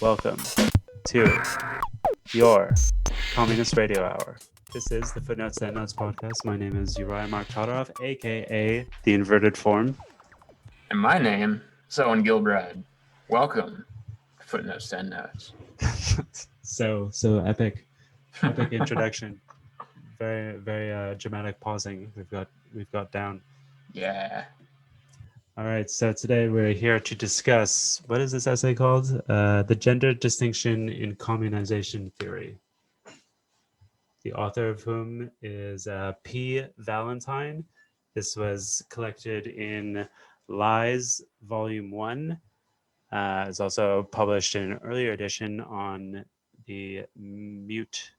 Welcome to your Communist Radio Hour. This is the Footnotes and Endnotes podcast. My name is Uriah Mark Todorov, aka the Inverted Form. And my name is Owen Gilbride. Welcome to Footnotes and Endnotes. so epic introduction. Very dramatic pausing. We've got down. Yeah. All right, so today we're here to discuss, what is this essay called? The Gender Distinction in Communization Theory. The author of whom is P. Valentine. This was collected in Lies, Volume 1. It's also published in an earlier edition on the Mute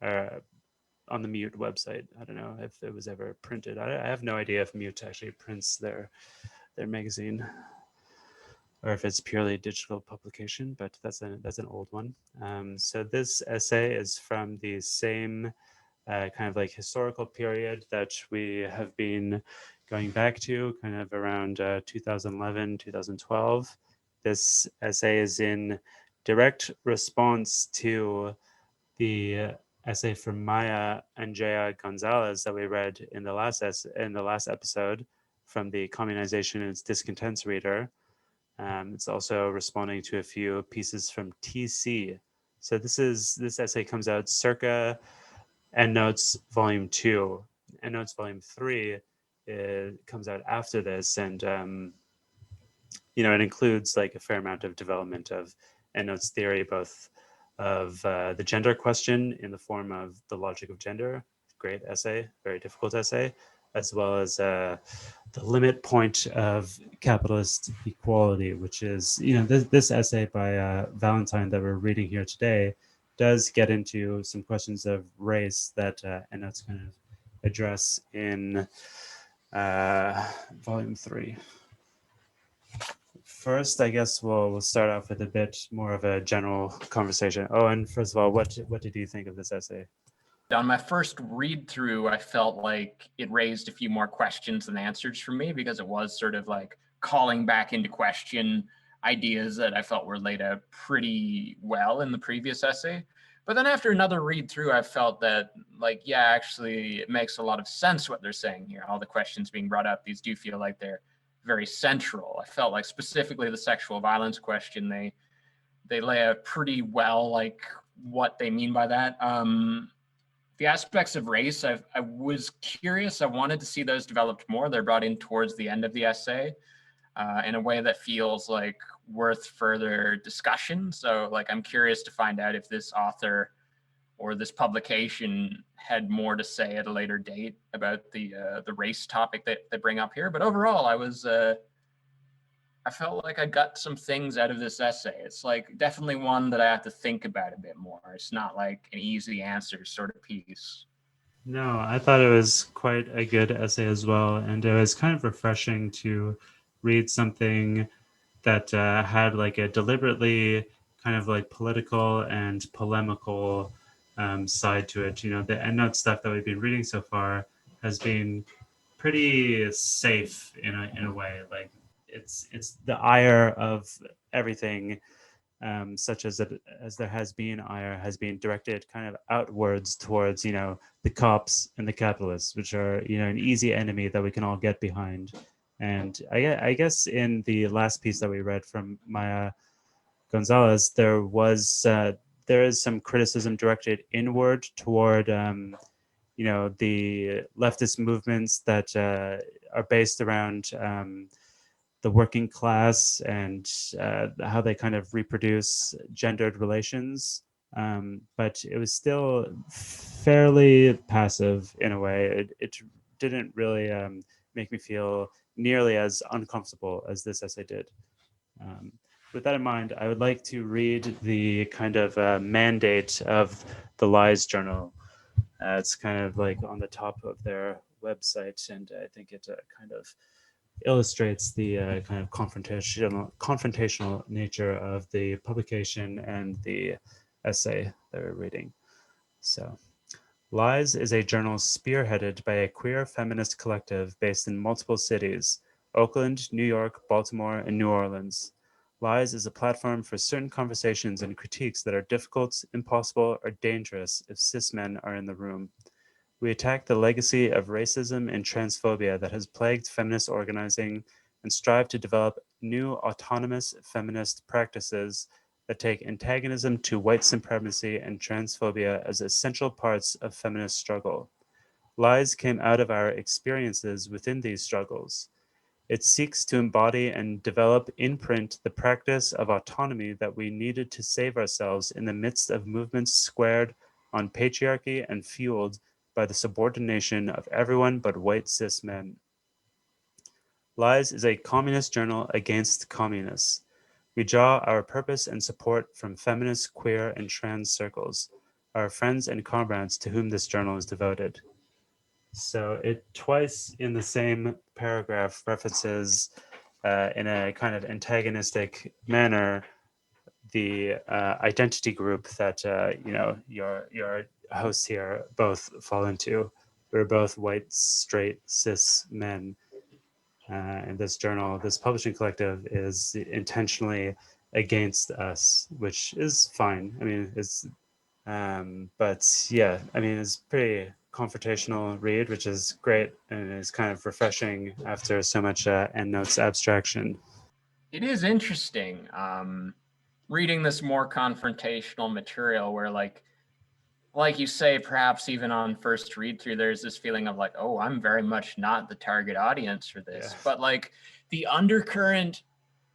website. I don't know if it was ever printed. I have no idea if Mute actually prints their magazine, or if it's purely digital publication, but that's an old one. So this essay is from the same kind of like historical period that we have been going back to, kind of around 2011, 2012. This essay is in direct response to the essay from Maya Andrea Gonzalez that we read in the last episode from the Communization and Its Discontents reader. It's also responding to a few pieces from TC. So this essay comes out circa Endnotes Volume 2. Endnotes Volume 3 comes out after this, and it includes like a fair amount of development of Endnotes theory, both of the gender question in the form of The Logic of Gender, great essay, very difficult essay, as well as the limit point of capitalist equality, which is, this essay by Valentine that we're reading here today does get into some questions of race that Endnotes kind of address in Volume 3. First, I guess we'll start off with a bit more of a general conversation. Oh, and first of all, what did you think of this essay? On my first read through, I felt like it raised a few more questions than answers for me, because it was sort of like calling back into question ideas that I felt were laid out pretty well in the previous essay. But then after another read through, I felt that, actually, it makes a lot of sense what they're saying here. All the questions being brought up, these do feel like they're very central. I felt like specifically the sexual violence question, they lay out pretty well like what they mean by that. The aspects of race, I was curious. I wanted to see those developed more. They're brought in towards the end of the essay in a way that feels like worth further discussion. So I'm curious to find out if this author or this publication had more to say at a later date about the race topic that they bring up here. But overall, I felt like I got some things out of this essay. It's definitely one that I have to think about a bit more. It's not like an easy answer sort of piece. No, I thought it was quite a good essay as well, and it was kind of refreshing to read something that had like a deliberately kind of like political and polemical side to it. The EndNote stuff that we've been reading so far has been pretty safe in a way. Like it's the ire of everything, such as there has been ire, has been directed kind of outwards towards the cops and the capitalists, which are an easy enemy that we can all get behind. And I guess in the last piece that we read from Maya Gonzalez, there is some criticism directed inward toward the leftist movements that are based around the working class and how they kind of reproduce gendered relations. But it was still fairly passive in a way. It didn't really make me feel nearly as uncomfortable as this essay did. With that in mind, I would like to read the kind of mandate of the Lies Journal. It's kind of like on the top of their website, and I think it kind of illustrates the kind of confrontational nature of the publication and the essay that we're reading. So, Lies is a journal spearheaded by a queer feminist collective based in multiple cities: Oakland, New York, Baltimore, and New Orleans. Lies is a platform for certain conversations and critiques that are difficult, impossible, or dangerous if cis men are in the room. We attack the legacy of racism and transphobia that has plagued feminist organizing and strive to develop new autonomous feminist practices that take antagonism to white supremacy and transphobia as essential parts of feminist struggle. Lies came out of our experiences within these struggles. It seeks to embody and develop in print the practice of autonomy that we needed to save ourselves in the midst of movements squared on patriarchy and fueled by the subordination of everyone but white cis men. Lies is a communist journal against communists. We draw our purpose and support from feminist, queer, and trans circles, our friends and comrades to whom this journal is devoted. So it twice in the same paragraph references in a kind of antagonistic manner the identity group that your hosts here both fall into. We're both white, straight, cis men, and this journal, this publishing collective, is intentionally against us, which is fine. I mean, it's but yeah, I mean, it's pretty confrontational read, which is great and is kind of refreshing after so much Endnotes abstraction. It is interesting reading this more confrontational material where like you say, perhaps even on first read through, there's this feeling of like, oh, I'm very much not the target audience for this. Yeah. But like the undercurrent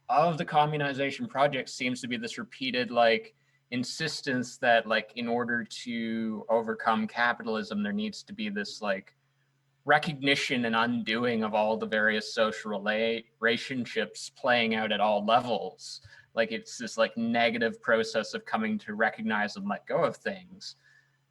of the communization project seems to be this repeated like insistence that like in order to overcome capitalism, there needs to be this like recognition and undoing of all the various social relationships playing out at all levels. Like it's this like negative process of coming to recognize and let go of things.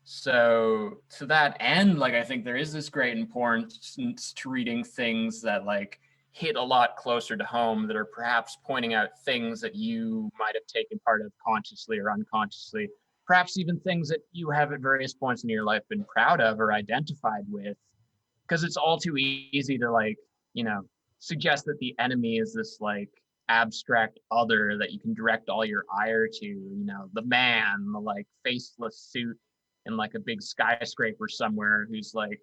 So to that end, like I think there is this great importance to reading things that like hit a lot closer to home, that are perhaps pointing out things that you might have taken part of consciously or unconsciously, perhaps even things that you have at various points in your life been proud of or identified with, because it's all too easy to like, you know, suggest that the enemy is this like abstract other that you can direct all your ire to, you know, the man, the like faceless suit in like a big skyscraper somewhere who's like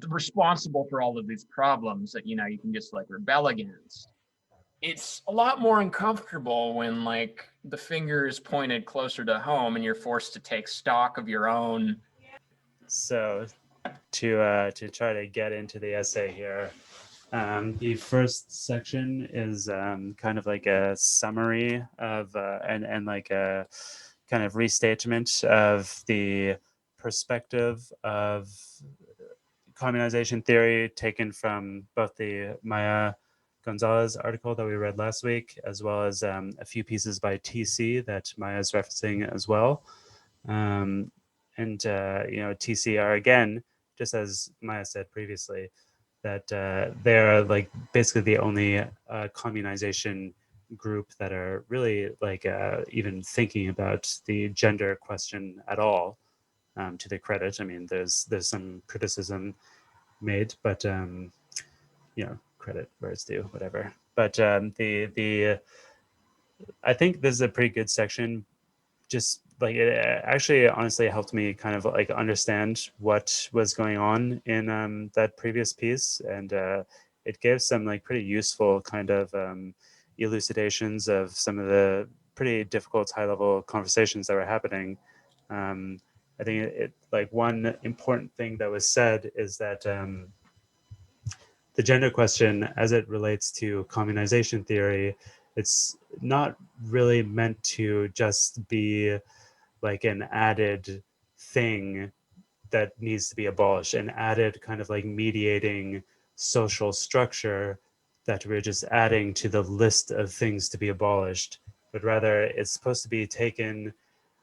responsible for all of these problems that, you know, you can just like rebel against. It's a lot more uncomfortable when like the finger is pointed closer to home and you're forced to take stock of your own. So to try to get into the essay here, the first section is kind of like a summary of and like a kind of restatement of the perspective of communization theory taken from both the Maya Gonzalez article that we read last week, as well as a few pieces by TC that Maya is referencing as well. Um, and TC are, again, just as Maya said previously, that they're like basically the only communization group that are really like even thinking about the gender question at all. To their credit, I mean, there's some criticism made, but credit where it's due, whatever. But the I think this is a pretty good section. Just like it actually honestly helped me kind of like understand what was going on in that previous piece, and it gave some like pretty useful kind of elucidations of some of the pretty difficult high level conversations that were happening. um, I think it like one important thing that was said is that the gender question as it relates to communization theory, it's not really meant to just be like an added thing that needs to be abolished, an added kind of like mediating social structure that we're just adding to the list of things to be abolished, but rather it's supposed to be taken,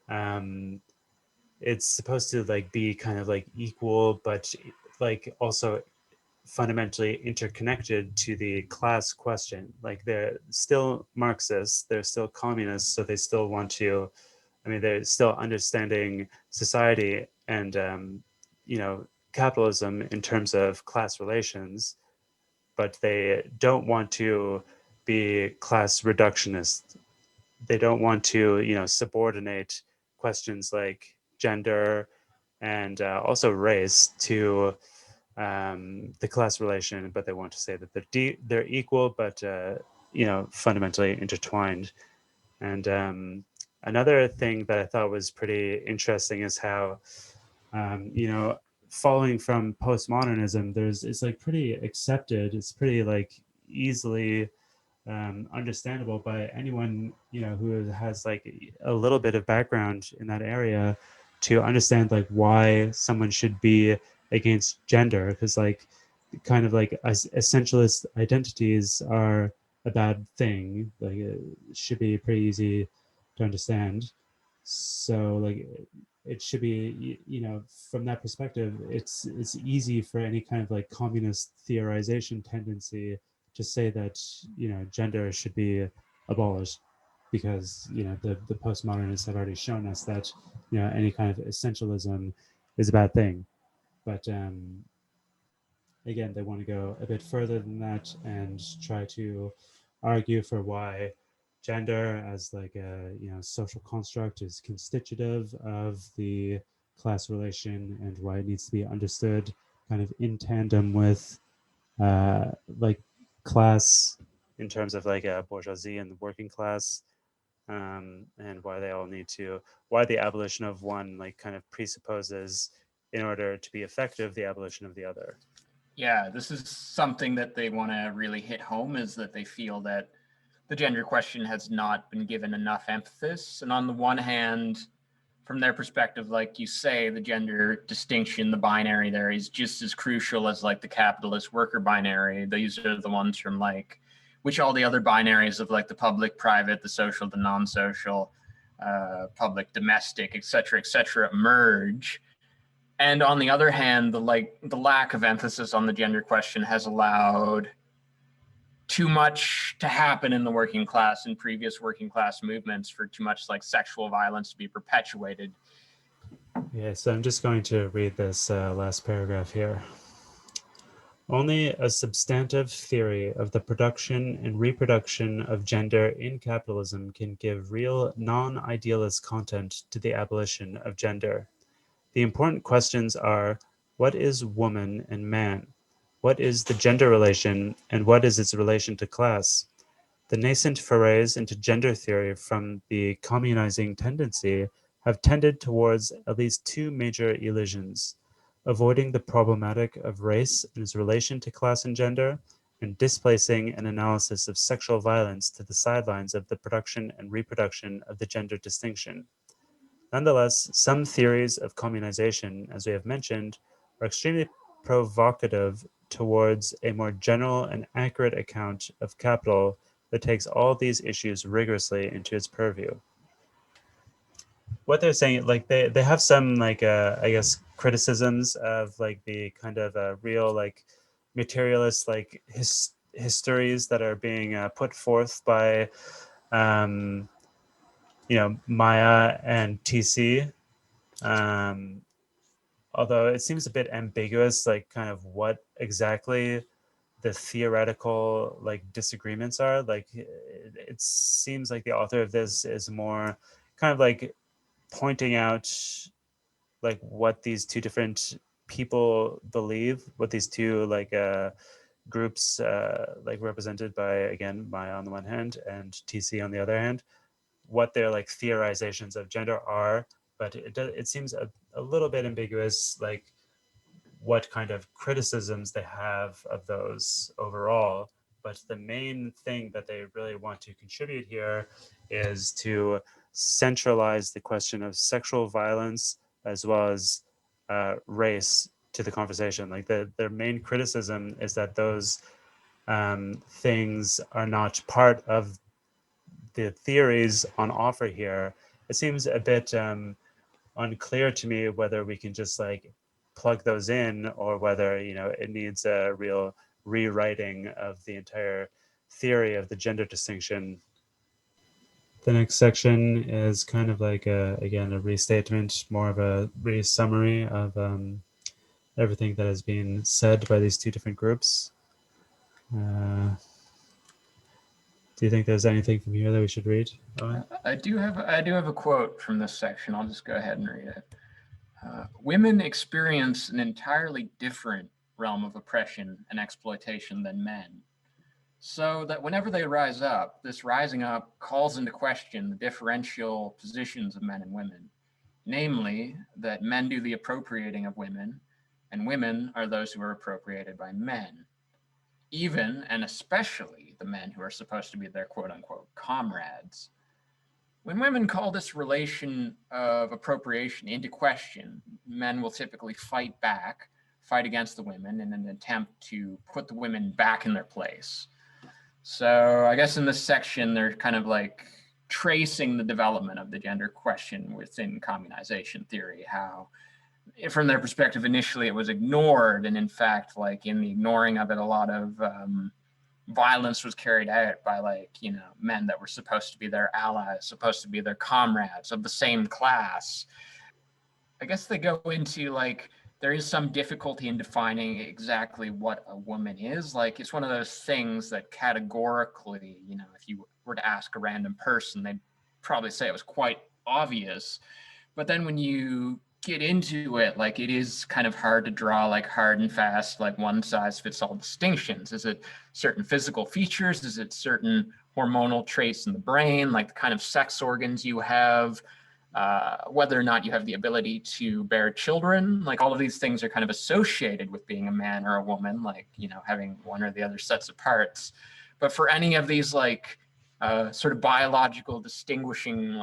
um, it's supposed to like be kind of like equal, but like also fundamentally interconnected to the class question. Like they're still Marxists, they're still communists, so they still want to. I mean, they're still understanding society and capitalism in terms of class relations, but they don't want to be class reductionist. They don't want to, subordinate questions like gender and also race to the class relation, but they want to say that they're equal, but fundamentally intertwined. And another thing that I thought was pretty interesting is how, following from postmodernism, it's like pretty accepted. It's pretty like easily understandable by anyone who has like a little bit of background in that area to understand like why someone should be against gender, because like kind of like essentialist identities are a bad thing. Like it should be pretty easy to understand. So like it should be, from that perspective, it's easy for any kind of like communist theorization tendency to say that gender should be abolished, because the postmodernists have already shown us that any kind of essentialism is a bad thing. But again, they want to go a bit further than that and try to argue for why gender as like a social construct is constitutive of the class relation, and why it needs to be understood kind of in tandem with like class in terms of like a bourgeoisie and the working class, and why they all need to, why the abolition of one like kind of presupposes, in order to be effective, the abolition of the other. Yeah, this is something that they want to really hit home, is that they feel that the gender question has not been given enough emphasis. And on the one hand, from their perspective, like you say, the gender distinction, the binary there is just as crucial as like the capitalist worker binary. These are the ones from like, which all the other binaries of like the public, private, the social, the non-social, public, domestic, et cetera, merge. And on the other hand, the lack of emphasis on the gender question has allowed too much to happen in the working class and previous working class movements, for too much like sexual violence to be perpetuated. Yeah, so I'm just going to read this last paragraph here. Only a substantive theory of the production and reproduction of gender in capitalism can give real non-idealist content to the abolition of gender. The important questions are: what is woman and man? What is the gender relation, and what is its relation to class? The nascent forays into gender theory from the communizing tendency have tended towards at least two major elisions: avoiding the problematic of race and its relation to class and gender, and displacing an analysis of sexual violence to the sidelines of the production and reproduction of the gender distinction. Nonetheless, some theories of communization, as we have mentioned, are extremely provocative towards a more general and accurate account of capital that takes all these issues rigorously into its purview. What they're saying, like they have some like I guess criticisms of like the kind of real like materialist like histories that are being put forth by um, Maya and TC. Um, Although it seems a bit ambiguous, like kind of what exactly the theoretical like disagreements are. Like it seems like the author of this is more kind of like pointing out like what these two different people believe, what these two like groups like represented by, again, Maya on the one hand and TC on the other hand, what their like theorizations of gender are. But it seems a little bit ambiguous, like what kind of criticisms they have of those overall. But the main thing that they really want to contribute here is to centralize the question of sexual violence as well as race to the conversation. Like their main criticism is that those things are not part of the theories on offer here. It seems a bit unclear to me whether we can just like plug those in, or whether it needs a real rewriting of the entire theory of the gender distinction. The next section is kind of like again a restatement, more of a re-summary of everything that has been said by these two different groups. Uh, Do you think there's anything from here that we should read, Owen? I do have a quote from this section. I'll just go ahead and read it. Women experience an entirely different realm of oppression and exploitation than men. So that whenever they rise up, this rising up calls into question the differential positions of men and women. Namely, that men do the appropriating of women, and women are those who are appropriated by men. Even and especially the men who are supposed to be their quote unquote comrades. When women call this relation of appropriation into question, men will typically fight back, fight against the women in an attempt to put the women back in their place. So I guess in this section, they're kind of like tracing the development of the gender question within communization theory, how from their perspective, initially it was ignored. And in fact, like in the ignoring of it, a lot of violence was carried out by men that were supposed to be their allies, supposed to be their comrades of the same class. I guess they go into there is some difficulty in defining exactly what a woman is. Like it's one of those things that categorically, if you were to ask a random person, they'd probably say it was quite obvious. But then when you get into it, it is kind of hard to draw hard and fast, one size fits all distinctions. Is it certain physical features? Is it certain hormonal traits in the brain, like the kind of sex organs you have? Whether or not you have the ability to bear children, all of these things are kind of associated with being a man or a woman, having one or the other sets of parts. But for any of these sort of biological distinguishing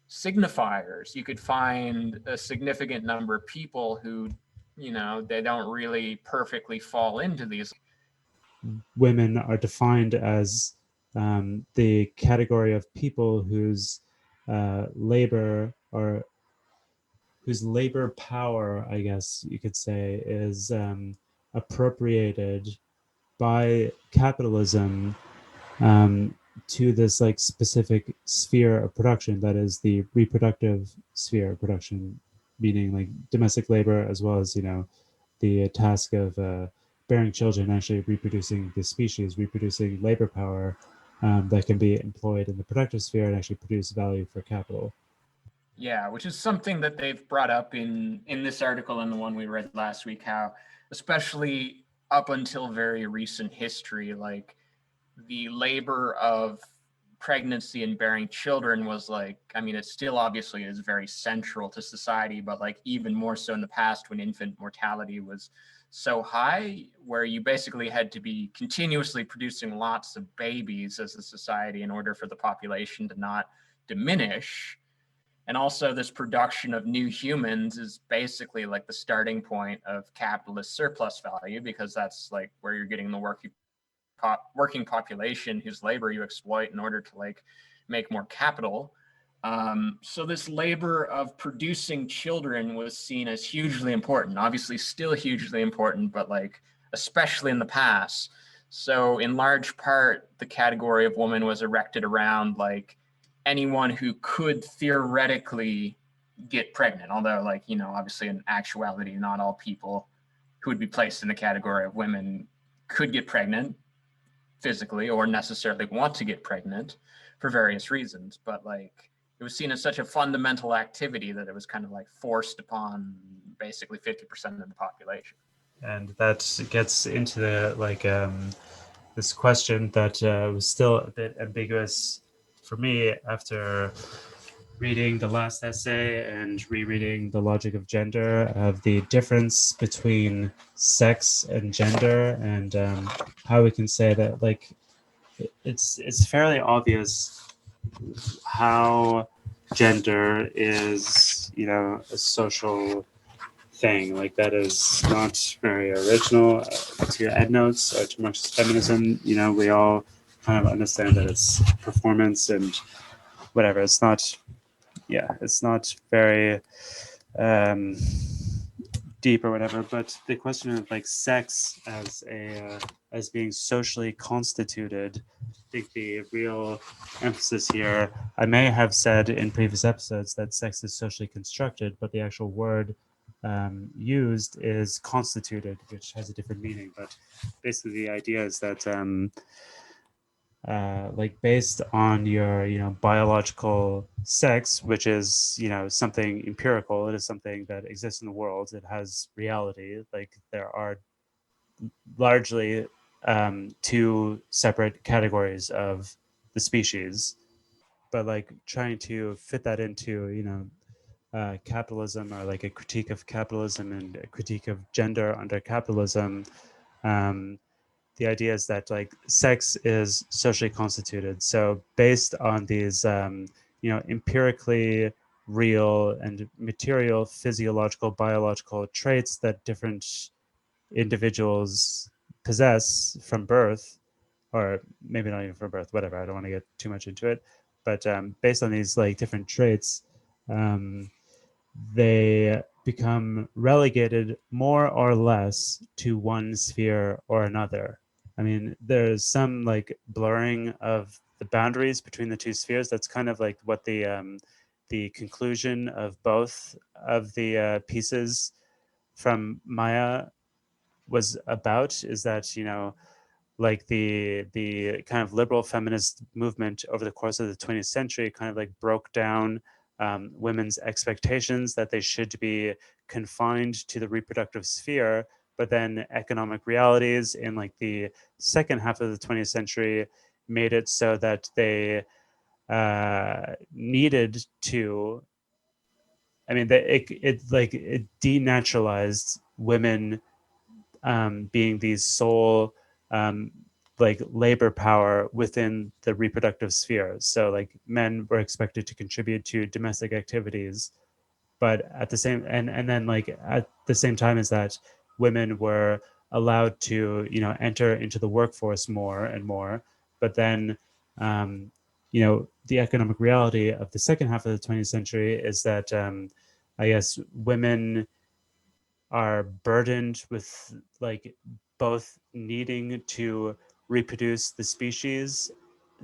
signifiers, you could find a significant number of people who, they don't really perfectly fall into these. Women are defined as the category of people whose labor or whose labor power, I guess you could say, is appropriated by capitalism to this specific sphere of production, that is the reproductive sphere of production, meaning domestic labor as well as the task of bearing children, actually reproducing the species, reproducing labor power that can be employed in the productive sphere and actually produce value for capital. Yeah, which is something that they've brought up in this article and the one we read last week, how especially up until very recent history, the labor of pregnancy and bearing children was it still obviously is very central to society, but even more so in the past when infant mortality was so high, where you basically had to be continuously producing lots of babies as a society in order for the population to not diminish. And also this production of new humans is basically the starting point of capitalist surplus value, because that's where you're getting the working population whose labor you exploit in order to make more capital. So this labor of producing children was seen as hugely important, obviously still hugely important, but especially in the past. So in large part, the category of woman was erected around anyone who could theoretically get pregnant, although obviously in actuality, not all people who would be placed in the category of women could get pregnant physically or necessarily want to get pregnant for various reasons. But it was seen as such a fundamental activity that it was kind of forced upon basically 50% of the population. And that gets into the this question that was still a bit ambiguous for me after reading the last essay and rereading The Logic of Gender, of the difference between sex and gender, and how we can say that it's fairly obvious how gender is a social thing. That is not very original to Endnotes or to Marxist feminism. We all kind of understand that it's performance and whatever. It's not very deep or whatever. But the question of sex as being socially constituted, I think the real emphasis here, I may have said in previous episodes that sex is socially constructed, but the actual word used is constituted, which has a different meaning. But basically the idea is that like based on your biological sex, which is something empirical. It is something that exists in the world. It has reality. Like there are largely two separate categories of the species, but like trying to fit that into capitalism, or like a critique of capitalism and a critique of gender under capitalism. um, the idea is that like sex is socially constituted. So based on these, empirically real and material physiological, biological traits that different individuals possess from birth, or maybe not even from birth, whatever. I don't want to get too much into it, but based on these like different traits, um, they become relegated more or less to one sphere or another. I mean, there's some like blurring of the boundaries between the two spheres. That's kind of like what the conclusion of both of the pieces from Maya was about. Is that like the kind of liberal feminist movement over the course of the 20th century kind of like broke down women's expectations that they should be confined to the reproductive sphere, but then economic realities in like the second half of the 20th century made it so that they needed to. I mean, it denaturalized women being these sole um, like labor power within the reproductive sphere. So like men were expected to contribute to domestic activities, but at the same and then like at the same time as that, women were allowed to enter into the workforce more and more. But then the economic reality of the second half of the 20th century is that I guess women are burdened with like both needing to reproduce the species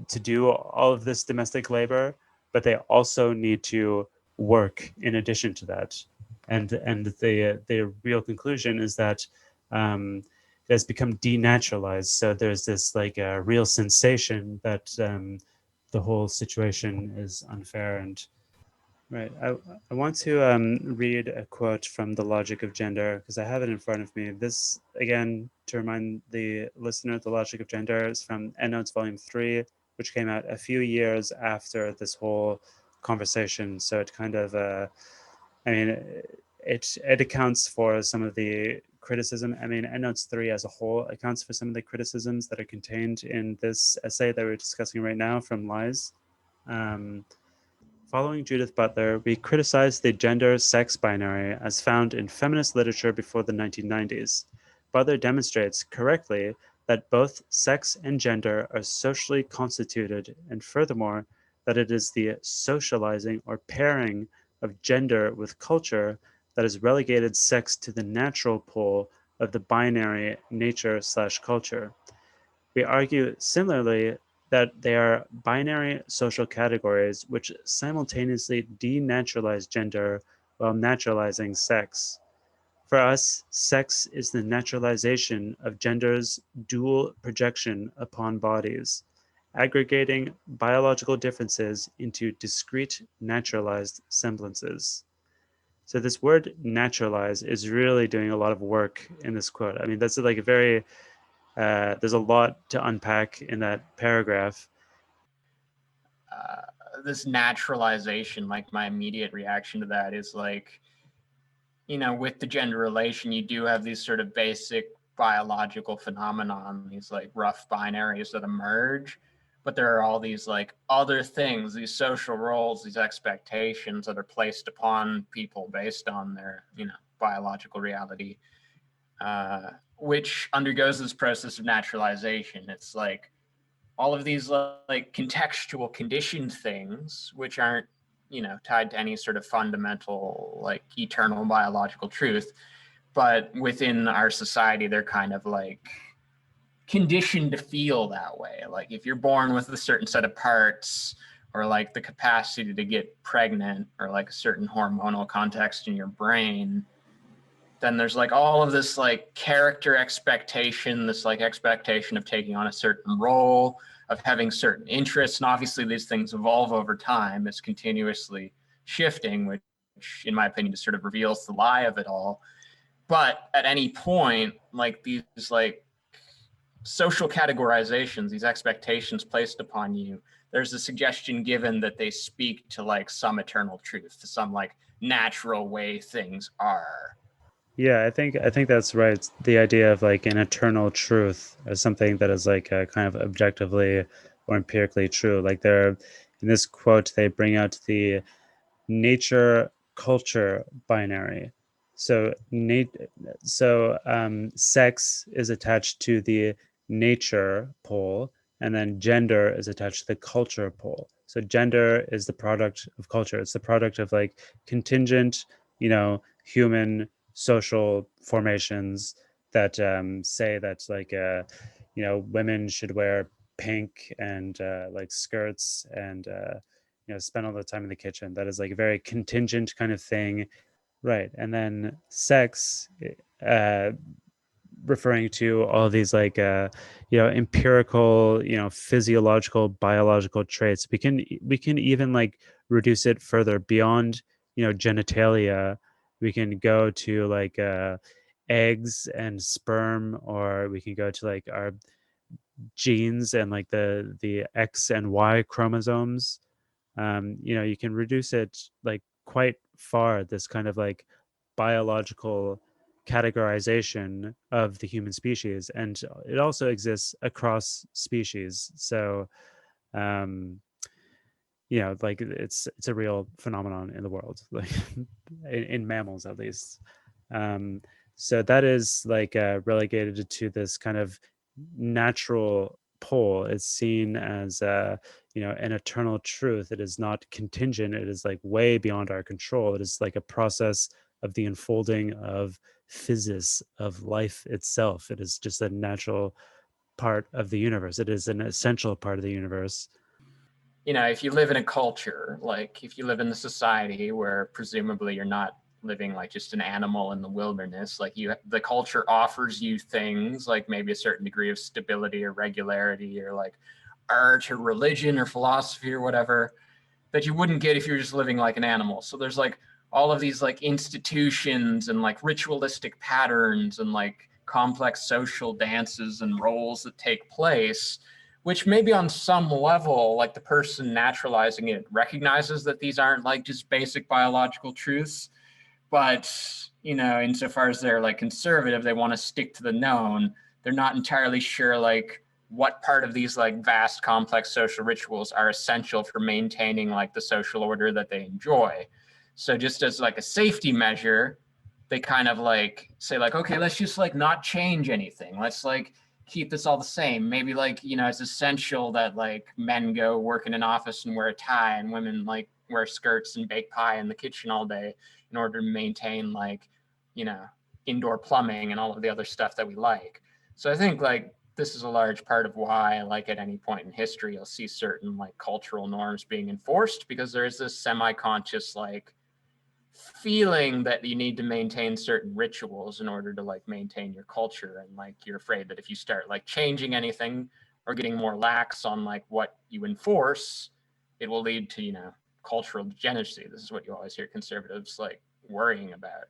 to do all of this domestic labor, but they also need to work in addition to that. And the real conclusion is that it has become denaturalized. So there's this like a real sensation that the whole situation is unfair. And right. I want to read a quote from The Logic of Gender because I have it in front of me. This, again, to remind the listener, The Logic of Gender is from Endnotes Volume 3, which came out a few years after this whole conversation. So it kind of, I mean, it accounts for some of the criticism. I mean, Endnotes 3 as a whole accounts for some of the criticisms that are contained in this essay that we're discussing right now from Lies. Um, Following Judith Butler, we criticize the gender-sex binary as found in feminist literature before the 1990s. Butler demonstrates correctly that both sex and gender are socially constituted, and furthermore, that it is the socializing or pairing of gender with culture that has relegated sex to the natural pole of the binary nature/culture. We argue similarly that they are binary social categories which simultaneously denaturalize gender while naturalizing sex. For us, sex is the naturalization of gender's dual projection upon bodies, aggregating biological differences into discrete naturalized semblances. So this word naturalize is really doing a lot of work in this quote. I mean, that's like a very there's a lot to unpack in that paragraph. uh, this naturalization, like my immediate reaction to that is like, with the gender relation, you do have these sort of basic biological phenomenon, these like rough binaries that emerge, but there are all these like other things, these social roles, these expectations that are placed upon people based on their, biological reality, which undergoes this process of naturalization. It's like all of these like contextual conditioned things which aren't tied to any sort of fundamental like eternal biological truth, but within our society they're kind of like conditioned to feel that way. Like if you're born with a certain set of parts, or like the capacity to get pregnant, or like a certain hormonal context in your brain, then there's like all of this like character expectation, this like expectation of taking on a certain role, of having certain interests. And obviously these things evolve over time. It's continuously shifting, which in my opinion just sort of reveals the lie of it all. But at any point, like these like social categorizations, these expectations placed upon you, there's a suggestion given that they speak to like some eternal truth, to some like natural way things are. Yeah, I think that's right. The idea of like an eternal truth as something that is like kind of objectively or empirically true. Like they're in this quote, they bring out the nature culture binary. So sex is attached to the nature pole, and then gender is attached to the culture pole. So gender is the product of culture. It's the product of like contingent, human social formations that say that like women should wear pink and like skirts and spend all the time in the kitchen. That is like a very contingent kind of thing, right? And then sex, uh, referring to all these like empirical, physiological, biological traits. We can even like reduce it further beyond genitalia. We can go to like eggs and sperm, or we can go to like our genes and like the X and Y chromosomes. You can reduce it like quite far, this kind of like biological categorization of the human species, and it also exists across species. So um like it's a real phenomenon in the world, like in mammals at least. um so that is like relegated to this kind of natural pole. It's seen as an eternal truth. It is not contingent. It is like way beyond our control. It is like a process of the unfolding of physis, of life itself. It is just a natural part of the universe. It is an essential part of the universe. If you live in a culture, like if you live in a society where presumably you're not living like just an animal in the wilderness, like the culture offers you things like maybe a certain degree of stability or regularity or like art or religion or philosophy or whatever that you wouldn't get if you're just living like an animal. So there's like all of these like institutions and like ritualistic patterns and like complex social dances and roles that take place, which maybe on some level, like the person naturalizing it recognizes that these aren't like just basic biological truths. But, insofar as they're like conservative, they want to stick to the known. They're not entirely sure like what part of these like vast complex social rituals are essential for maintaining like the social order that they enjoy. So just as like a safety measure, they kind of like say like, okay, let's just like not change anything. Let's like keep this all the same. Maybe like, it's essential that like men go work in an office and wear a tie and women like wear skirts and bake pie in the kitchen all day in order to maintain like, indoor plumbing and all of the other stuff that we like. So I think like this is a large part of why like at any point in history you'll see certain like cultural norms being enforced, because there is this semi-conscious like feeling that you need to maintain certain rituals in order to like maintain your culture, and like you're afraid that if you start like changing anything or getting more lax on like what you enforce, it will lead to cultural degeneracy. This is what you always hear conservatives like worrying about.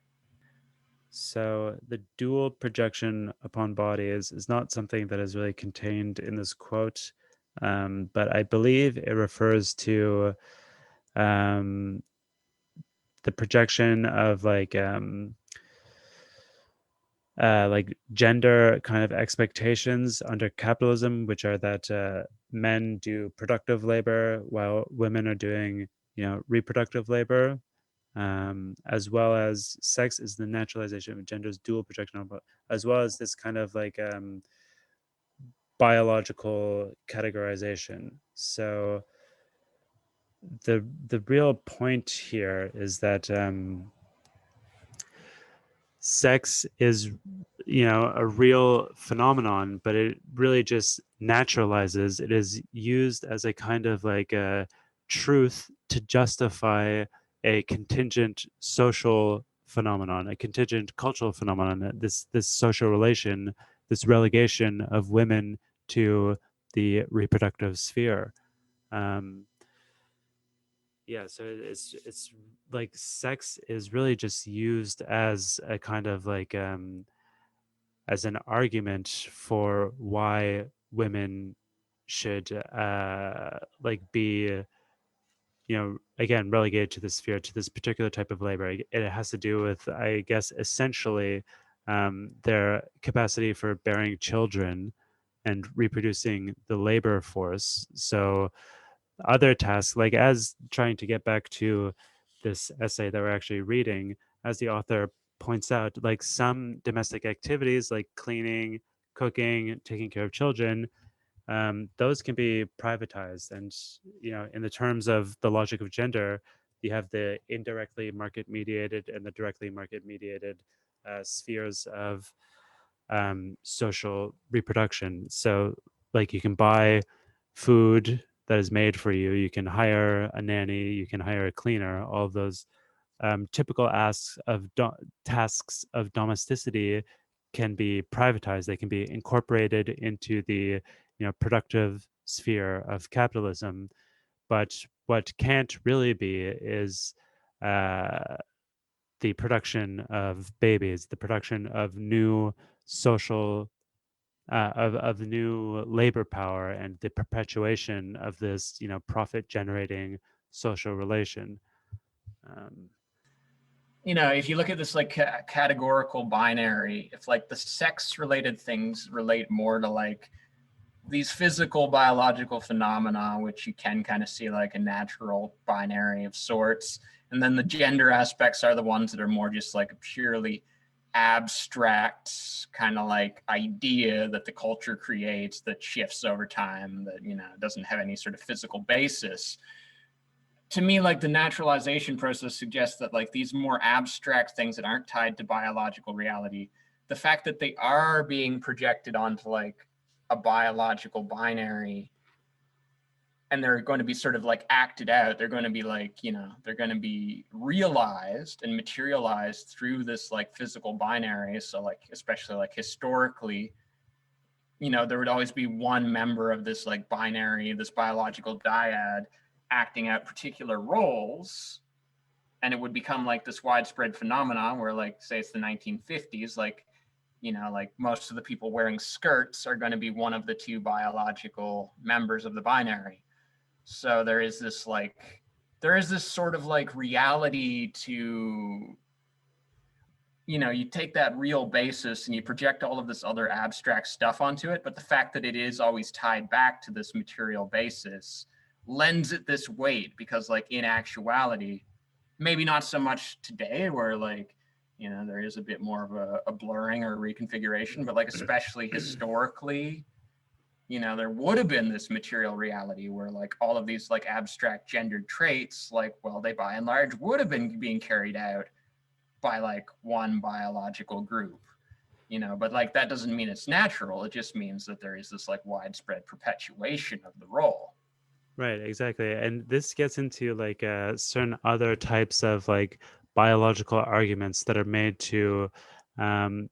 So the dual projection upon bodies is not something that is really contained in this quote, but I believe it refers to um, the projection of like gender kind of expectations under capitalism, which are that men do productive labor while women are doing reproductive labor, as well as sex is the naturalization of gender's dual projection, as well as this kind of like biological categorization. So the real point here is that sex is a real phenomenon, but it really just naturalizes. It is used as a kind of like a truth to justify a contingent social phenomenon, a contingent cultural phenomenon. This social relation, this relegation of women to the reproductive sphere. Um, yeah, so it's like sex is really just used as a kind of like as an argument for why women should like be, again, relegated to this sphere, to this particular type of labor. It has to do with, I guess, essentially their capacity for bearing children and reproducing the labor force. So other tasks, like as trying to get back to this essay that we're actually reading, as the author points out, like some domestic activities like cleaning, cooking, taking care of children, those can be privatized. And, in the terms of the logic of gender, you have the indirectly market mediated and the directly market mediated spheres of social reproduction. So, like, you can buy food that is made for you, you can hire a nanny, you can hire a cleaner, all of those typical tasks of domesticity can be privatized. They can be incorporated into the productive sphere of capitalism. But what can't really be is uh, the production of babies, the production of new social of new labor power, and the perpetuation of this profit generating social relation. Um, If you look at this like categorical binary, if like the sex related things relate more to like these physical biological phenomena, which you can kind of see like a natural binary of sorts, and then the gender aspects are the ones that are more just like a purely abstract kind of like idea that the culture creates that shifts over time, that doesn't have any sort of physical basis. To me, like the naturalization process suggests that like these more abstract things that aren't tied to biological reality, the fact that they are being projected onto like a biological binary, and they're going to be sort of like acted out, they're going to be like, they're going to be realized and materialized through this like physical binary. So like, especially like historically, there would always be one member of this like binary, this biological dyad, acting out particular roles, and it would become like this widespread phenomenon where like, say it's the 1950s, like like most of the people wearing skirts are going to be one of the two biological members of the binary. So there is this sort of like reality to, you take that real basis and you project all of this other abstract stuff onto it, but the fact that it is always tied back to this material basis lends it this weight, because like in actuality, maybe not so much today where like, there is a bit more of a blurring or reconfiguration, but like especially historically, there would have been this material reality where like all of these like abstract gendered traits, like, well, they by and large would have been being carried out by like one biological group, but like that doesn't mean it's natural. It just means that there is this like widespread perpetuation of the role. Right, exactly. And this gets into like certain other types of like biological arguments that are made to, um,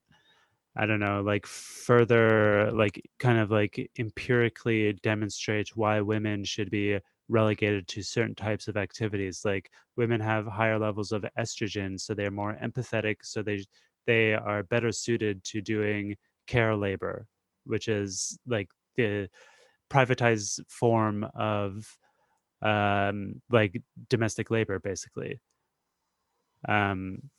I don't know, like further, like kind of like empirically demonstrate why women should be relegated to certain types of activities. Like women have higher levels of estrogen, so they're more empathetic, so they are better suited to doing care labor, which is like the privatized form of like domestic labor, basically. Um,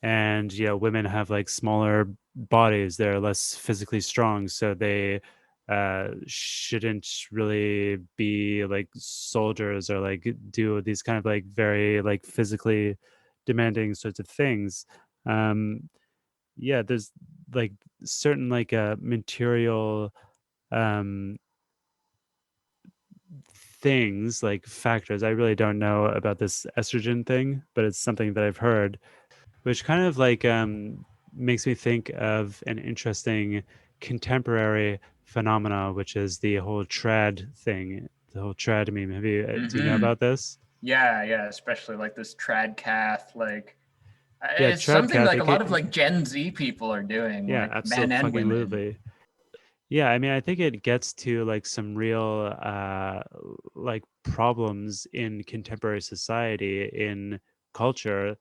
and women have like smaller bodies; they're less physically strong, so they shouldn't really be like soldiers or like do these kind of like very like physically demanding sorts of things. Um, yeah, there's like certain like material um things, like factors. I really don't know about this estrogen thing, but it's something that I've heard, which kind of like makes me think of an interesting contemporary phenomena, which is the whole trad thing, the whole trad meme. Do you know Mm-hmm. about this? Yeah, especially like this trad cath, like Yeah, it's trad something cath. like a lot of like Gen Z people are doing, Yeah, like men and women. absolutely. Yeah, I mean, I think it gets to like some real like problems in contemporary society, in culture,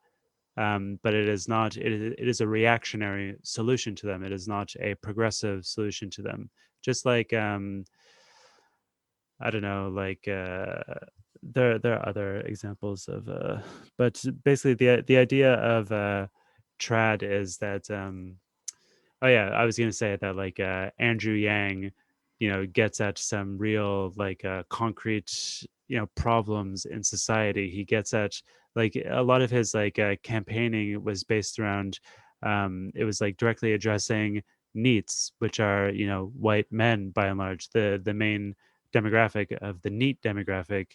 but it is not. It is a reactionary solution to them. It is not a progressive solution to them. Just like I don't know, like there are other examples of, but basically the idea of trad is that oh yeah, I was gonna say that like Andrew Yang, gets at some real like concrete problems in society. He gets at like a lot of his like campaigning was based around it was like directly addressing neets, which are white men by and large. The main demographic of the neat demographic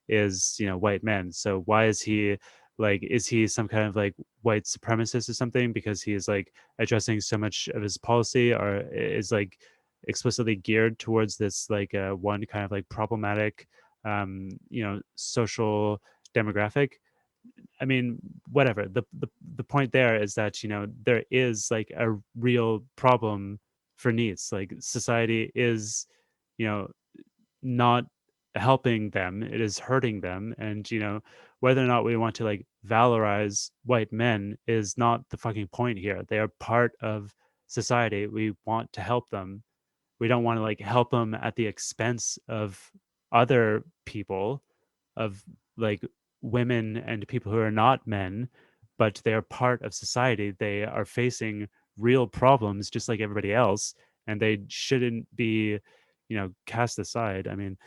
is white men. So why is he like, is he some kind of like white supremacist or something because he is like addressing so much of his policy, or is like explicitly geared towards this like one kind of like problematic social demographic? I mean, whatever. The point there is that there is like a real problem for needs. Like society is you know not helping them, it is hurting them. And whether or not we want to like valorize white men is not the fucking point here. They are part of society. We want to help them. We don't want to like help them at the expense of other people, of like women and people who are not men, but they are part of society. They are facing real problems just like everybody else, and they shouldn't be cast aside. I mean,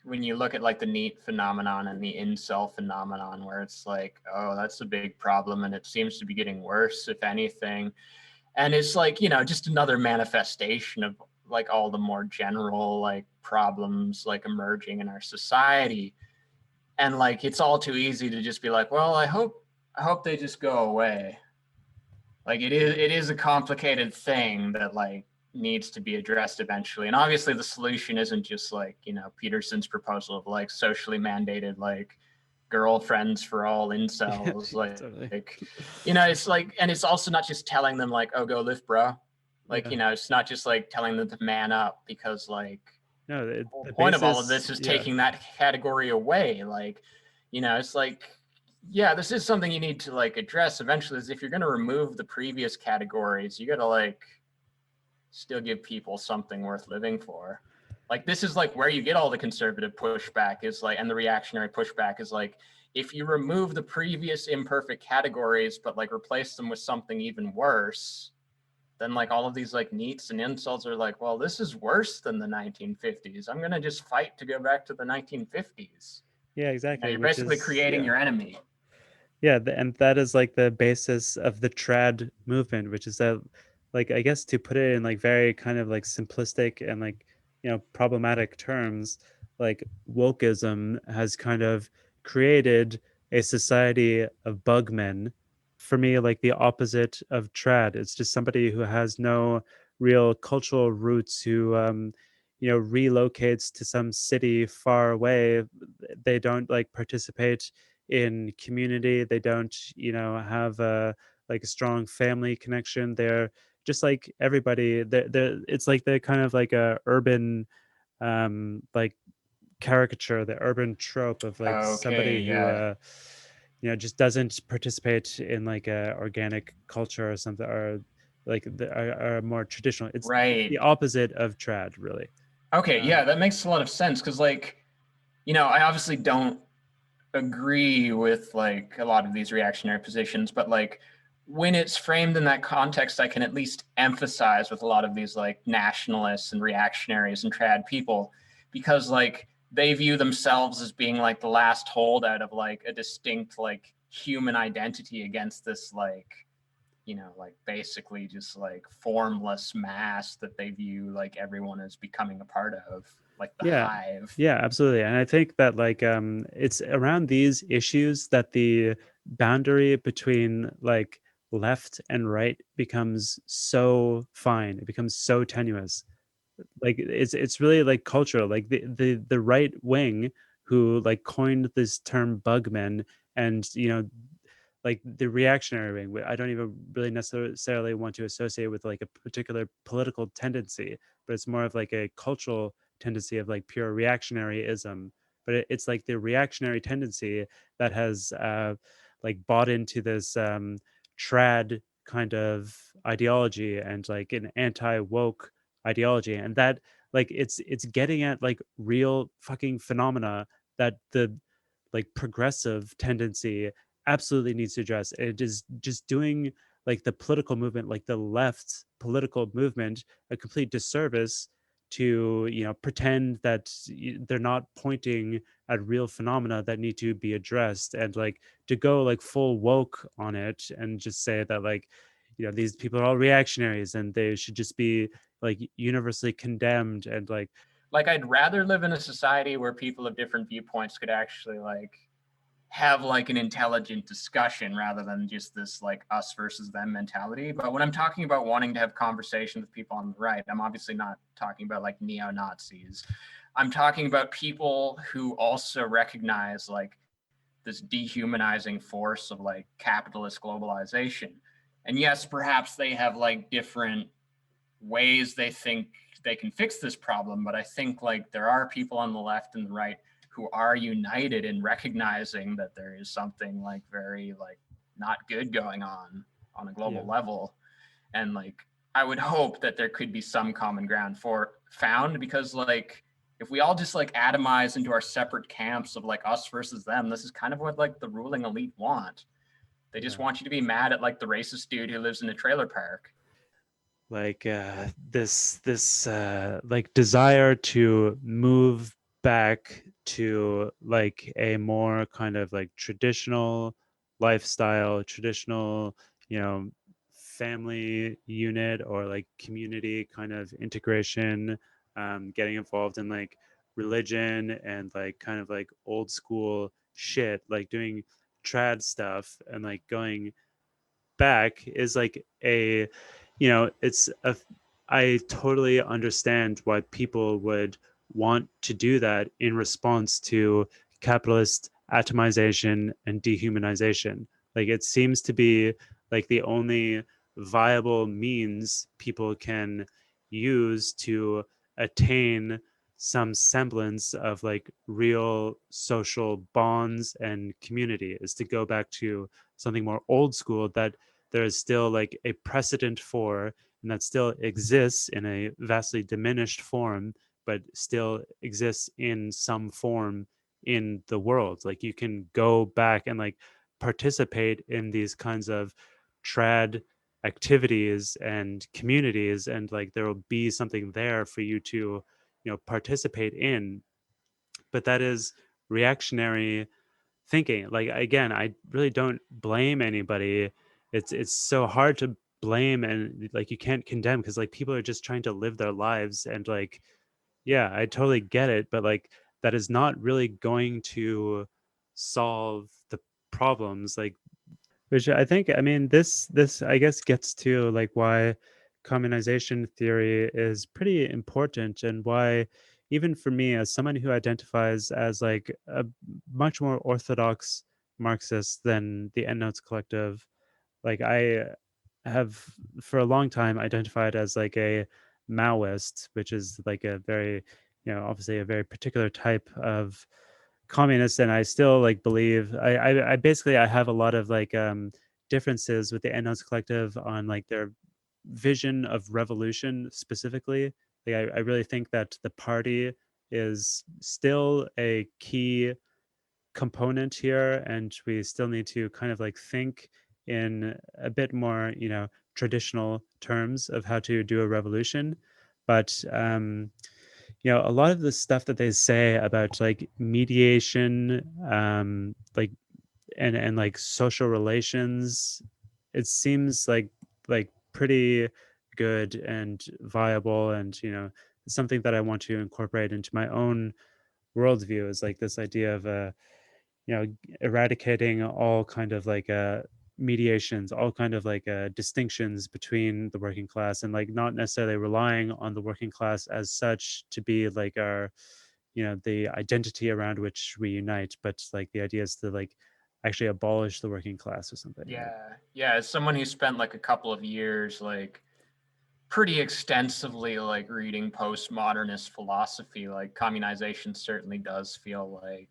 When you look at like the neat phenomenon and the incel phenomenon, where it's like, oh, that's a big problem and it seems to be getting worse, if anything. And it's like, just another manifestation of like all the more general like problems like emerging in our society. And like it's all too easy to just be like, well, I hope they just go away. Like it is a complicated thing that like needs to be addressed eventually. And obviously the solution isn't just like, Peterson's proposal of like socially mandated like girlfriends for all yeah, incels. Like, totally. it's like, and it's also not just telling them like, oh, go lift, bro. Like, Yeah. it's not just like telling them to man up, because like No, the whole the point of all of basis, this is yeah. taking that category away. Like, it's like, yeah, this is something you need to like address eventually. Is if you're going to remove the previous categories, you got to like still give people something worth living for. Like, this is like where you get all the conservative pushback is like, and the reactionary pushback is like, if you remove the previous imperfect categories but like replace them with something even worse, then like all of these like neats and insults are like, well, this is worse than the 1950s. I'm going to just fight to go back to the 1950s. Yeah, exactly, You're which basically is, creating yeah. your enemy. Yeah, and that is like the basis of the trad movement, which is that, like, I guess to put it in like very kind of like simplistic and like, problematic terms, like wokeism has kind of created a society of bugmen. For me, like the opposite of trad. It's just somebody who has no real cultural roots, who, relocates to some city far away. They don't like participate in community. They don't have a like a strong family connection. They're just like everybody. It's like the kind of like a urban like caricature, the urban trope of like Okay, somebody who yeah. just doesn't participate in like a organic culture or something, or like are more traditional. It's the Right. opposite of trad, really. Okay, yeah, um that makes a lot of sense because like, I obviously don't agree with like a lot of these reactionary positions, but like when it's framed in that context, I can at least empathize with a lot of these like nationalists and reactionaries and trad people, because like they view themselves as being like the last holdout of like a distinct like human identity against this like, like basically just like formless mass that they view like everyone is becoming a part of, like the Yeah. hive. Yeah, absolutely. And I think that like it's around these issues that the boundary between like left and right becomes so fine. It becomes so tenuous. Like it's really like cultural. Like the right wing, who like coined this term bugmen, and like the reactionary wing. I don't even really necessarily want to associate with like a particular political tendency, but it's more of like a cultural tendency of like pure reactionaryism. But it's like the reactionary tendency that has like bought into this trad kind of ideology and like an anti woke ideology, and that like it's getting at like real fucking phenomena that the like progressive tendency absolutely needs to address. It is just doing like the political movement, like the left political movement, a complete disservice to pretend that they're not pointing at real phenomena that need to be addressed, and like to go like full woke on it and just say that like these people are all reactionaries and they should just be like universally condemned and Like, I'd rather live in a society where people of different viewpoints could actually like have like an intelligent discussion rather than just this like us versus them mentality. But when I'm talking about wanting to have conversations with people on the right, I'm obviously not talking about like neo-Nazis. I'm talking about people who also recognize like this dehumanizing force of like capitalist globalization. And yes, perhaps they have like different ways they think they can fix this problem, but I think like there are people on the left and the right who are united in recognizing that there is something like very like not good going on a yeah. global level. And like I would hope that there could be some common ground for found, because like if we all just like atomize into our separate camps of like us versus them, this is kind of what like the ruling elite want. They just Yeah. want you to be mad at like the racist dude who lives in a trailer park. Like this like desire to move back to like a more kind of like traditional lifestyle, traditional family unit or like community kind of integration, getting involved in like religion and like kind of like old school shit, like doing trad stuff and like going back is like a it's a I totally understand why people would want to do that in response to capitalist atomization and dehumanization. Like it seems to be like the only viable means people can use to attain some semblance of like real social bonds and community is to go back to something more old school that there is still like a precedent for, and that still exists in a vastly diminished form, but still exists in some form in the world. Like you can go back and like participate in these kinds of trad activities and communities, and like there will be something there for you to participate in. But that is reactionary thinking. Like again, I really don't blame anybody. It's so hard to blame, and like you can't condemn because like people are just trying to live their lives, and like yeah, I totally get it, but like that is not really going to solve the problems. Like which I think, I mean, this I guess gets to like why communization theory is pretty important, and why even for me as someone who identifies as like a much more orthodox Marxist than the Endnotes collective, like I have for a long time identified as like a Maoist, which is like a very, obviously a very particular type of communist, and I still like believe I basically I have a lot of like differences with the Endnotes collective on like their vision of revolution specifically. Like I really think that the party is still a key component here, and we still need to kind of like think in a bit more traditional terms of how to do a revolution. But a lot of the stuff that they say about like mediation, like and like social relations, it seems like pretty good and viable, and it's something that I want to incorporate into my own worldview, is like this idea of eradicating all kind of like mediations, all kind of like distinctions between the working class, and like not necessarily relying on the working class as such to be like our the identity around which we unite, but like the idea is to like actually abolish the working class or something. Like, Yeah, as someone who spent like a couple of years like pretty extensively like reading postmodernist philosophy, like communization certainly does feel like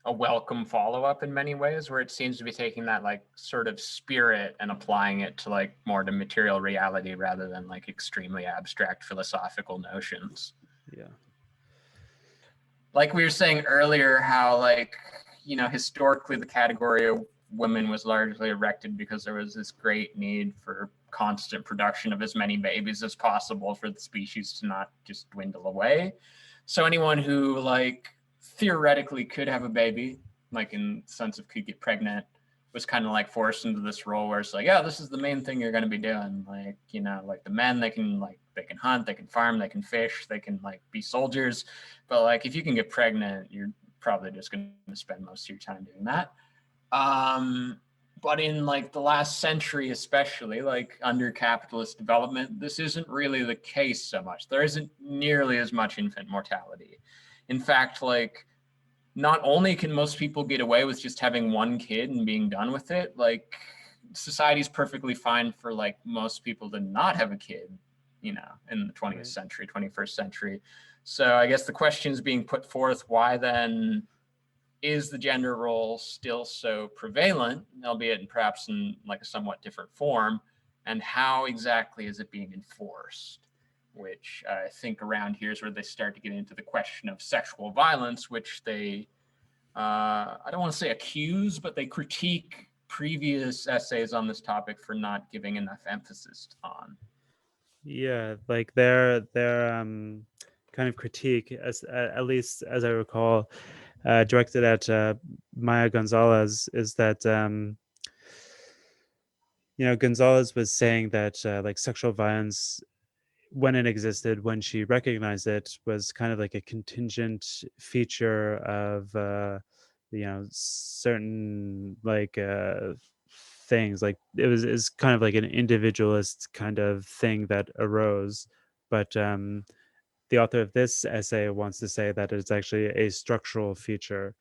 a welcome follow-up in many ways, where it seems to be taking that like sort of spirit and applying it to like more to material reality rather than like extremely abstract philosophical notions. yeah, Like we were saying earlier, how like, historically the category of women was largely erected because there was this great need for constant production of as many babies as possible for the species to not just dwindle away. So anyone who like theoretically could have a baby, like in the sense of could get pregnant, was kind of like forced into this role where it's like, yeah, this is the main thing you're going to be doing. Like, like the men, they can hunt, they can farm, they can fish, they can like be soldiers. But like, if you can get pregnant, you're probably just going to spend most of your time doing that. But in like the last century, especially like under capitalist development, this isn't really the case so much. There isn't nearly as much infant mortality. In fact, like not only can most people get away with just having one kid and being done with it, like society's perfectly fine for like most people to not have a kid, in the 20th right. century, 21st century. So I guess the question is being put forth, why then is the gender role still so prevalent, albeit perhaps in like a somewhat different form, and how exactly is it being enforced? Which I think around here is where they start to get into the question of sexual violence, which they, I don't want to say accuse, but they critique previous essays on this topic for not giving enough emphasis on. Yeah, like their kind of critique, as at least as I recall, directed at Maya Gonzalez, is that Gonzalez was saying that like sexual violence, when it existed, when she recognized it, was kind of like a contingent feature of certain like things. Like it was is kind of like an individualist kind of thing that arose, but the author of this essay wants to say that it's actually a structural feature,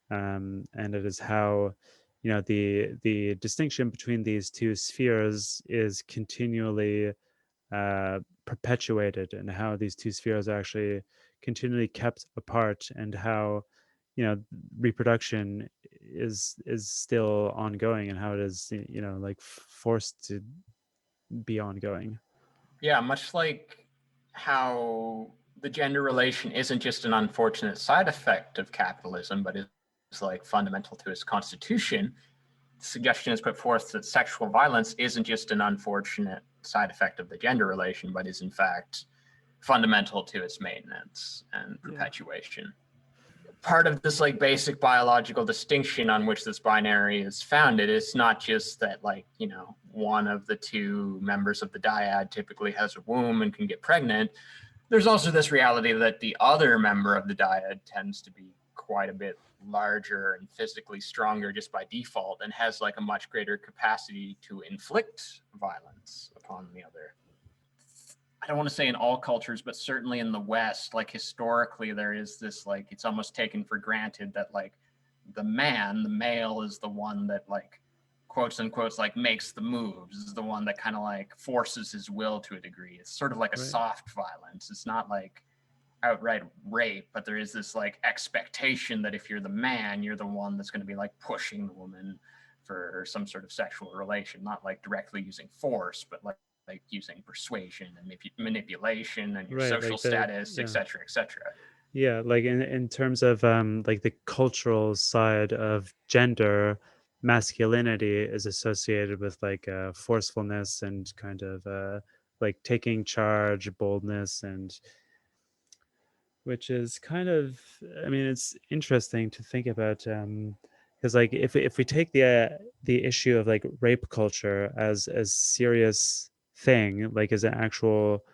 and it is how the distinction between these two spheres is continually perpetuated, and how these two spheres are actually continually kept apart, and how reproduction is still ongoing, and how it is like forced to be ongoing. Yeah, much like how the gender relation isn't just an unfortunate side effect of capitalism, but is like fundamental to its constitution. The suggestion is put forth that sexual violence isn't just an unfortunate side effect of the gender relation, but is in fact fundamental to its maintenance and Yeah. perpetuation. Part of this like basic biological distinction on which this binary is founded is not just that like one of the two members of the dyad typically has a womb and can get pregnant. There's also this reality that the other member of the dyad tends to be quite a bit larger and physically stronger just by default, and has like a much greater capacity to inflict violence upon the other. I don't want to say in all cultures, but certainly in the West, like historically, there is this like it's almost taken for granted that like the male, is the one that like quotes unquote like makes the moves, is the one that kind of like forces his will to a degree. It's sort of like a Right. soft violence. It's not like outright rape, but there is this like expectation that if you're the man, you're the one that's going to be like pushing the woman for some sort of sexual relation, not like directly using force, but like using persuasion and manipulation and your Right, social like the status, yeah. etc., etc. Yeah, like in terms of like the cultural side of gender, masculinity is associated with like forcefulness and kind of like taking charge, boldness, and which is kind of, I mean, it's interesting to think about, because like if we take the issue of like rape culture as a serious thing, like as an actual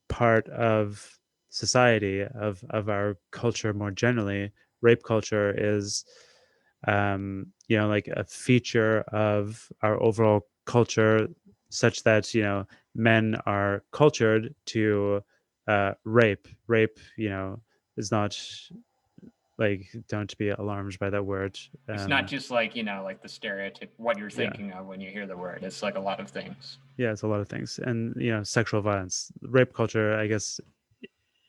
part of society, of our culture more generally, rape culture is like a feature of our overall culture, such that men are cultured to rape. Rape is not Like, don't be alarmed by that word. It's not just like, like the stereotype, what you're Yeah, thinking of when you hear the word. It's like a lot of things. yeah, it's a lot of things. And sexual violence, rape culture, I guess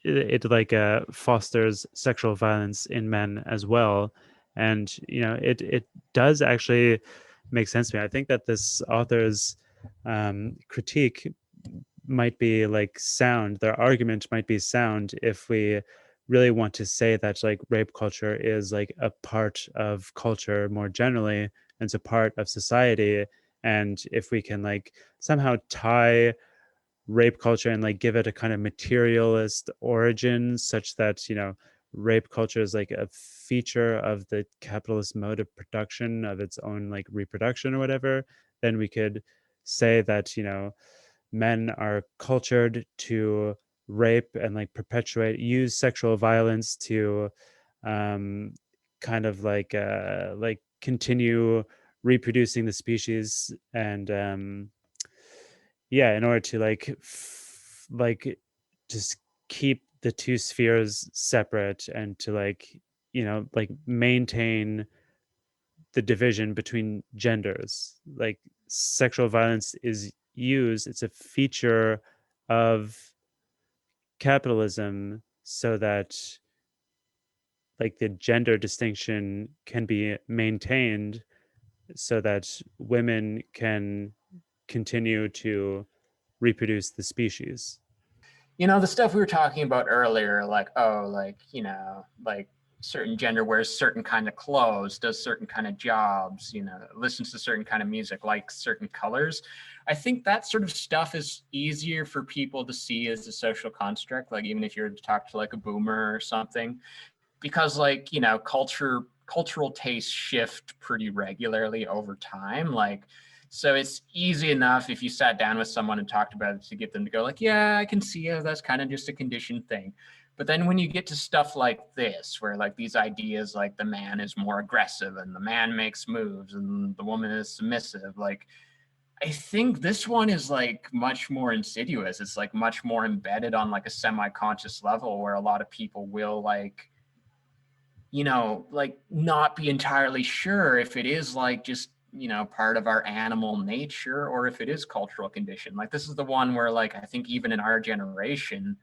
it like fosters sexual violence in men as well. And it does actually make sense to me. I think that this author's critique might be like sound. Their argument might be sound if we really want to say that like rape culture is like a part of culture more generally, and it's a part of society. And if we can like somehow tie rape culture and like give it a kind of materialist origin, such that rape culture is like a feature of the capitalist mode of production of its own like reproduction or whatever, then we could say that men are cultured to rape and like perpetuate, use sexual violence to um kind of like continue reproducing the species. And yeah, in order to like like just keep the two spheres separate, and to like like maintain the division between genders. Like, sexual violence is used, it's a feature of capitalism, so that like the gender distinction can be maintained, so that women can continue to reproduce the species. The stuff we were talking about earlier, like, oh, like, like certain gender wears certain kind of clothes, does certain kind of jobs, listens to certain kind of music, likes certain colors. I think that sort of stuff is easier for people to see as a social construct, like even if you were to talk to like a boomer or something, because like, cultural tastes shift pretty regularly over time. Like, so it's easy enough if you sat down with someone and talked about it to get them to go like, yeah, I can see how that's kind of just a conditioned thing. But then when you get to stuff like this, where like these ideas like the man is more aggressive and the man makes moves and the woman is submissive, like I think this one is like much more insidious. It's like much more embedded on like a semi-conscious level where a lot of people will like, like not be entirely sure if it is like just, part of our animal nature or if it is cultural condition. Like this is the one where like I think even in our generation,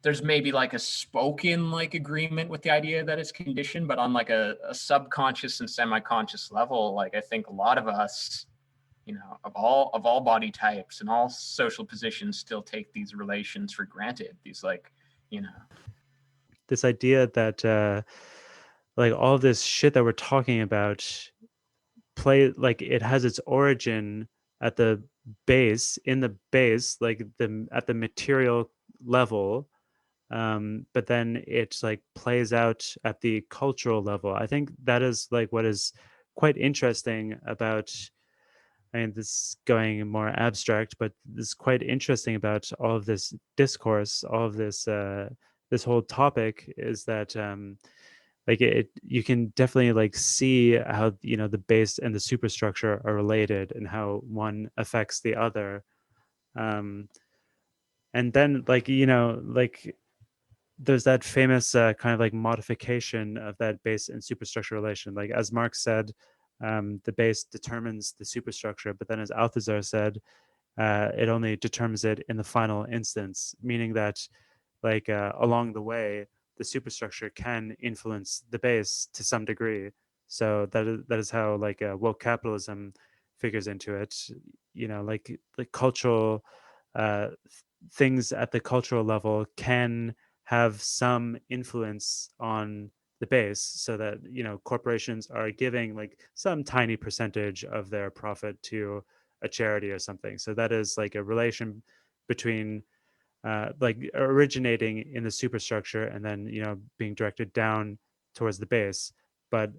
there's maybe like a spoken like agreement with the idea that it's conditioned, but on like a subconscious and semi-conscious level, like I think a lot of us, of all body types and all social positions still take these relations for granted. These like, you know, This idea that like all this shit that we're talking about play like it has its origin at the base, in the base, like the at the material level, but then it like plays out at the cultural level. I think that is like what is quite interesting about, I mean, this is going more abstract, but this is quite interesting about all of this discourse, all of this this whole topic, is that like you can definitely like see how the base and the superstructure are related, and how one affects the other. um and then like like there's that famous kind of like modification of that base and superstructure relation. Like, as Marx said, the base determines the superstructure, but then as Althusser said, it only determines it in the final instance, meaning that like along the way, the superstructure can influence the base to some degree. So that is how like woke capitalism figures into it. Like cultural things at the cultural level can have some influence on the base, so that corporations are giving like some tiny percentage of their profit to a charity or something. So that is like a relation between like originating in the superstructure, and then being directed down towards the base. But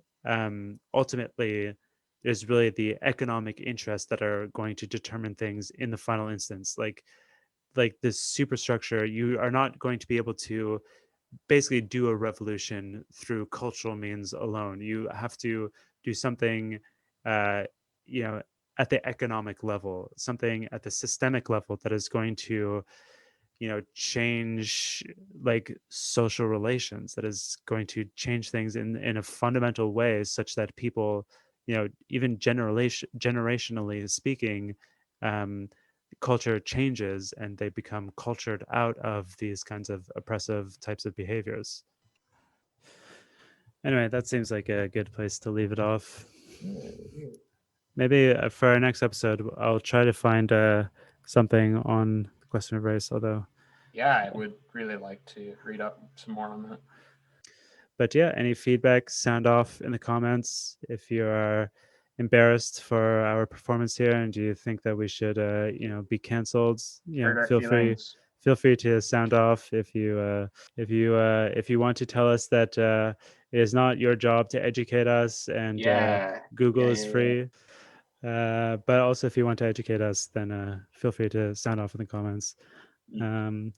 ultimately, there's really the economic interests that are going to determine things in the final instance. Like this superstructure, you are not going to be able to basically do a revolution through cultural means alone. You have to do something, uh, you know, at the economic level, something at the systemic level that is going to change like social relations, that is going to change things in a fundamental way, such that people, even generationally speaking, um, culture changes and they become cultured out of these kinds of oppressive types of behaviors. Anyway, that seems like a good place to leave it off. Maybe for our next episode, I'll try to find something on the question of race, although. Yeah, I would really like to read up some more on that. But yeah, any feedback, sound off in the comments. If you are embarrassed for our performance here and do you think that we should, be canceled, Hurt our feel free. feelings. Feel free to sound off if you want to tell us that it is not your job to educate us, and Yeah. Google Yeah, is yeah, yeah. free. But also, if you want to educate us, then feel free to sound off in the comments. Um,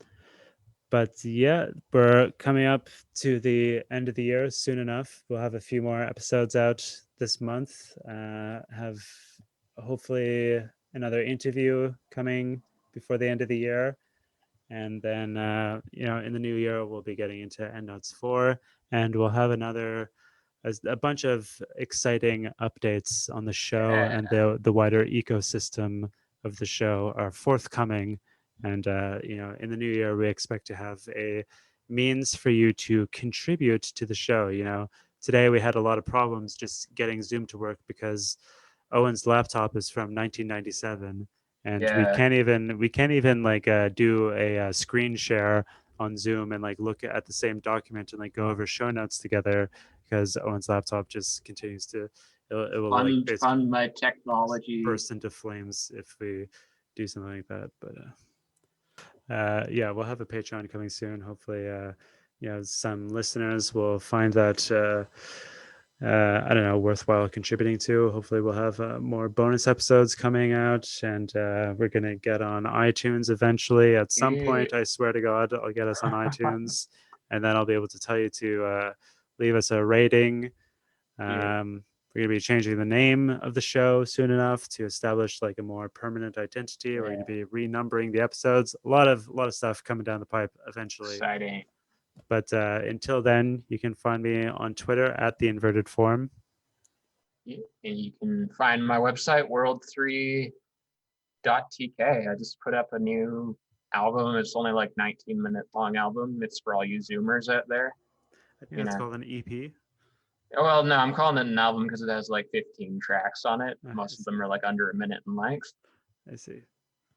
but yeah, we're coming up to the end of the year soon enough. We'll have a few more episodes out this month. Have hopefully another interview coming before the end of the year. And then, in the new year, we'll be getting into Endnotes 4, and we'll have a bunch of exciting updates on the show, Yeah. and the wider ecosystem of the show are forthcoming. And in the new year, we expect to have a means for you to contribute to the show. Today we had a lot of problems just getting Zoom to work because Owen's laptop is from 1997, and Yeah. we can't even like do a screen share on Zoom and like look at the same document and like go over show notes together, because Owen's laptop just continues to it will like basically Fund my technology. burst into flames if we do something like that. But yeah, we'll have a Patreon coming soon. Hopefully, some listeners will find that I don't know, worthwhile contributing to. Hopefully, we'll have more bonus episodes coming out, and we're gonna get on iTunes eventually at some Yeah. point. I swear to God, I'll get us on iTunes, and then I'll be able to tell you to leave us a rating. Yeah. We're going to be changing the name of the show soon enough to establish like a more permanent identity. We're going to be renumbering the episodes. A lot of stuff coming down the pipe eventually. Exciting. But until then, you can find me on Twitter at the inverted form. Yeah. And you can find my website, world3.tk. I just put up a new album. It's only like 19-minute long album. It's for all you Zoomers out there. I think that's called an EP. Well, no, I'm calling it an album because it has like 15 tracks on it. I Most of see. them are like under a minute in length. I see.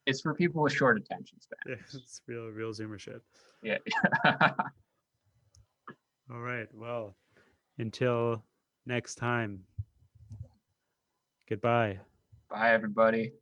It's for people with short attention Yeah, spans. it's real Zoomer shit. Yeah. All right. Well, until next time. Goodbye. Bye, everybody.